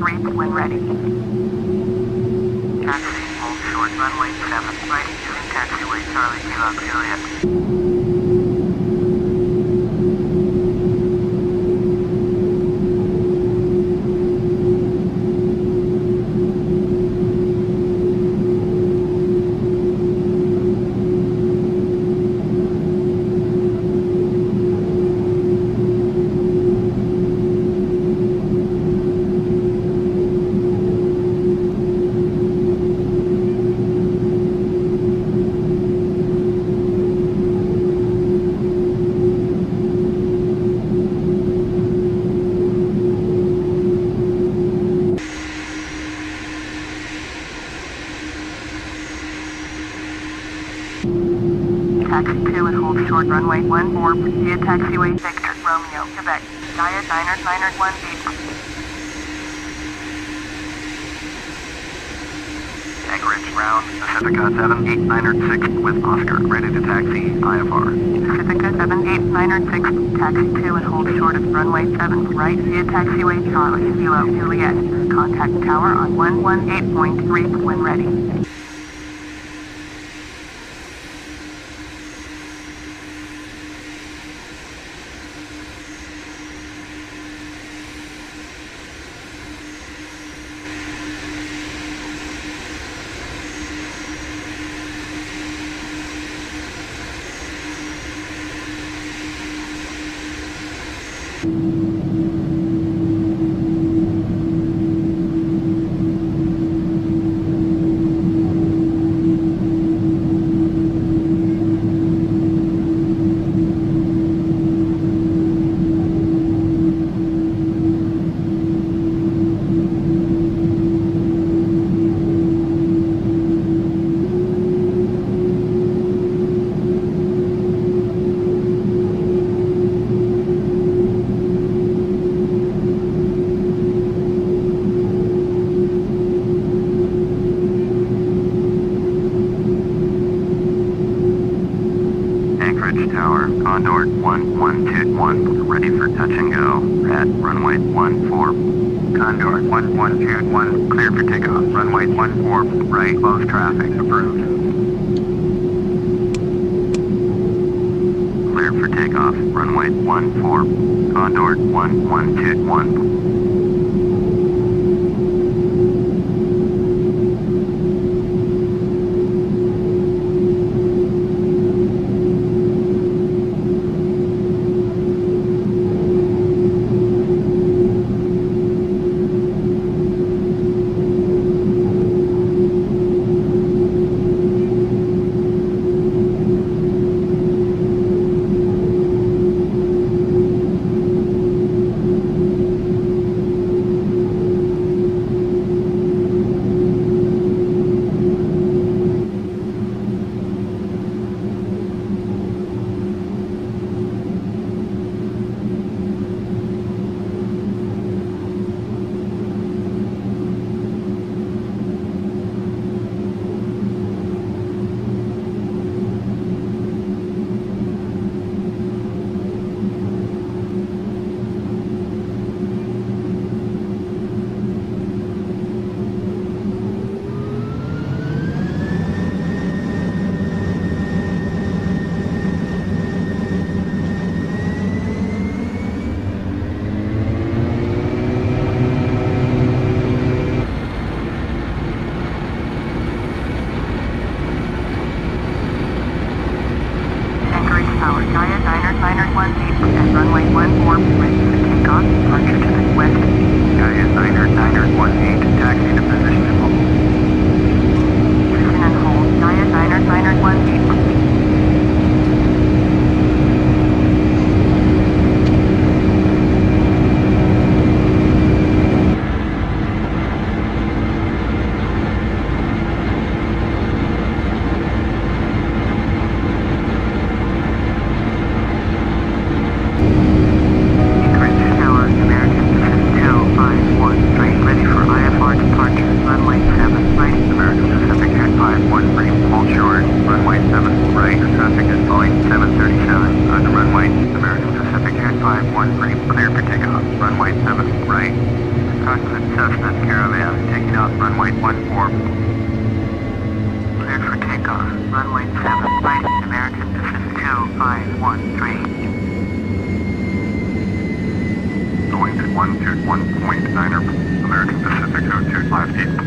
8.3 when ready. Taxi, hold short, runway 7, right, using taxiway Charlie Kilo Juliet. Taxi 2 and hold short runway 14 via taxiway Victor Romeo, Quebec, Gaia Diner 918. Anchorage round, Pacifica 78906 with Oscar, ready to taxi, IFR. Pacifica 78906, taxi 2 and hold short of runway 7 right via taxiway Charlie Kilo Juliet. Contact tower on 118.3 when ready. Tower, Condor 1121, ready for touch and go at runway 14. Condor 1121, clear for takeoff, runway 14, right, close traffic, approved. Clear for takeoff, runway 14, Condor 1121. Princess Caravan, taking off runway 14. Cleared for takeoff. Runway 7 right. American Pacific 2513. Going to 121.9er, American Pacific 0258.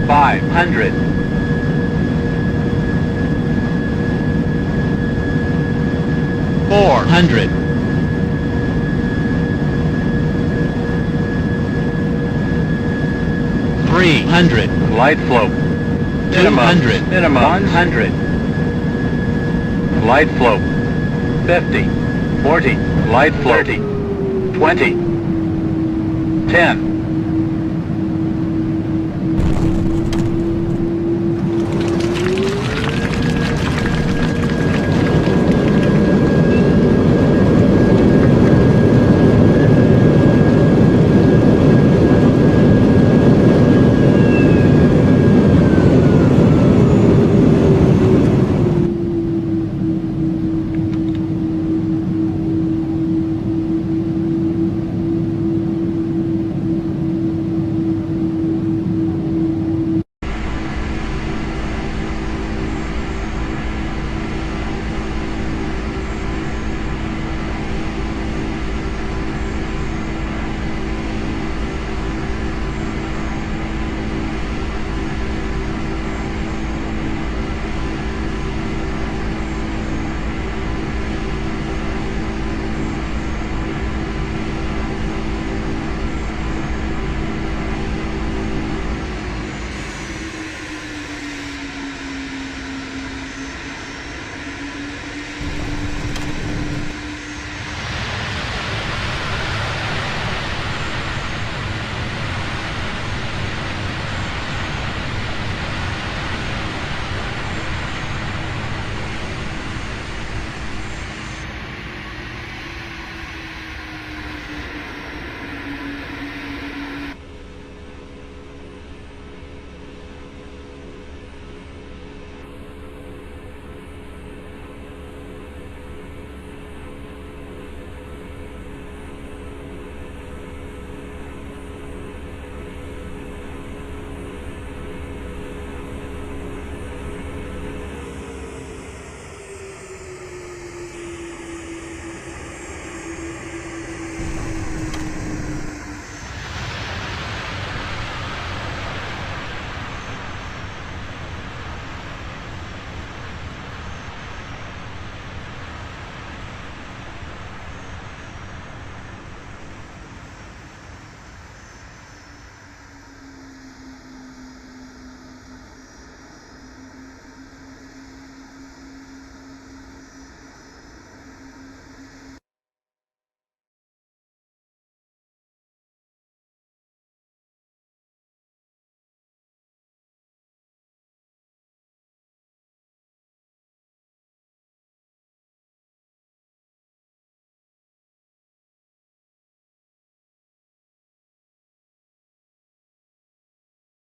$500. $400. $300. Light flow. $200. Minimum. $100. Light flow. $50. $40. Light flow. $30. $20. $10.